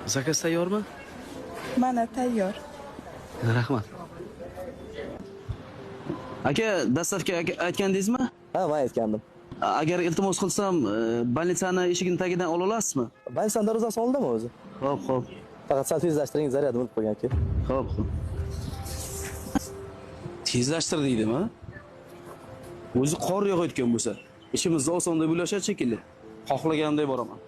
Zakaz tayyormi? Mana tayyor. Rahmat. Aka, dastlabki aytgandingizmi? Ha, men aytgandim. Agar iltimos qilsam, больницani eshigining tagidan ola olasizmi? Ben sen darvozasini oldimi o'zi? Xo'p, xo'p. Faqat sal tezlashtiring, zaryadni unutib qo'ygan aka. Xo'p, xo'p. Tezlashtir deydimi? O'zi qor yog'ayotgan bo'lsa, ishimizni oson deb o'ylashar shekilli. Xohlaganimdek boraman.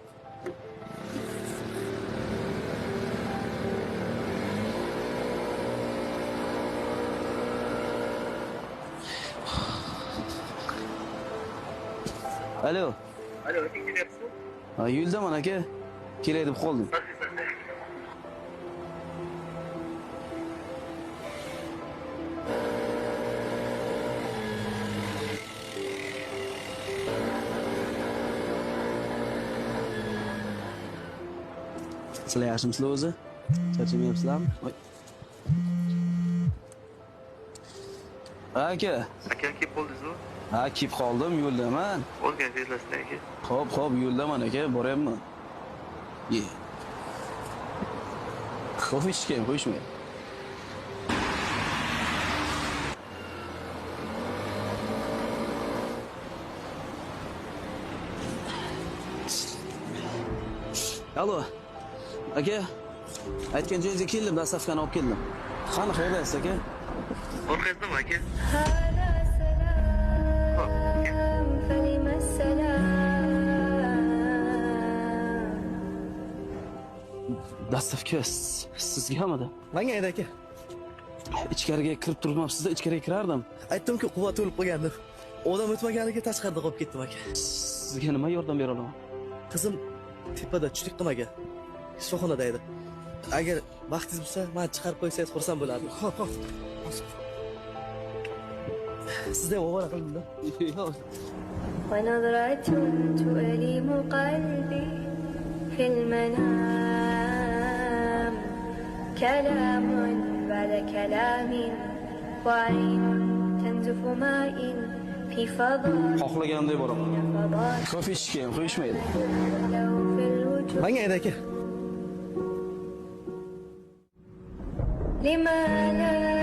Alo. Alo, kim kelyapsiz? Yo'ldaman aka. Kelay deb qoldim. Sizlar yaxshimisizlar o'zi? Charchamayapsizlarmi? Voy. Aka. Aka, kelib qoldingizmi? Ha, kelib qoldim, yo'ldaman. Ozgina tezlashsin aka. Xo'p, xo'p, yo'ldaman aka, boryapman. Ye. Kofe ichgan, qo'yishmaydi. Alo. Aka. Aytgan joyingizga keldim, dastavkani olib keldim. Qani qayerdasiz aka? Orqasizdami aka? هذا سلام فلم السلام Dastavka sizgamidi? Menga edi aka. Ichkariga kirib turmabsiz-da, ichkariga kirardim. Aytdim-ku, quvvat o'lib qolgan deb. Odam o'tmaganiga tashqarida qolib ketdim aka. Sizga nima yordam bera olaman? Qizim tepada tushlik qilmagan. Shifoxonada edi. Agar vaqtingiz bo'lsa, meni chiqarib qo'ysangiz xursand bo'lardim. Xo'p, xo'p. Sizda ovora qildim-da. ونظرة تؤلم قلبي في المنام كلام بعد كلام وعين تنزف ماء في فضاء Xohlaganimdek boraman. فضاء Kofe ichgan, qo'yishmaydi. له في الوجود Menga edi aka. لما لا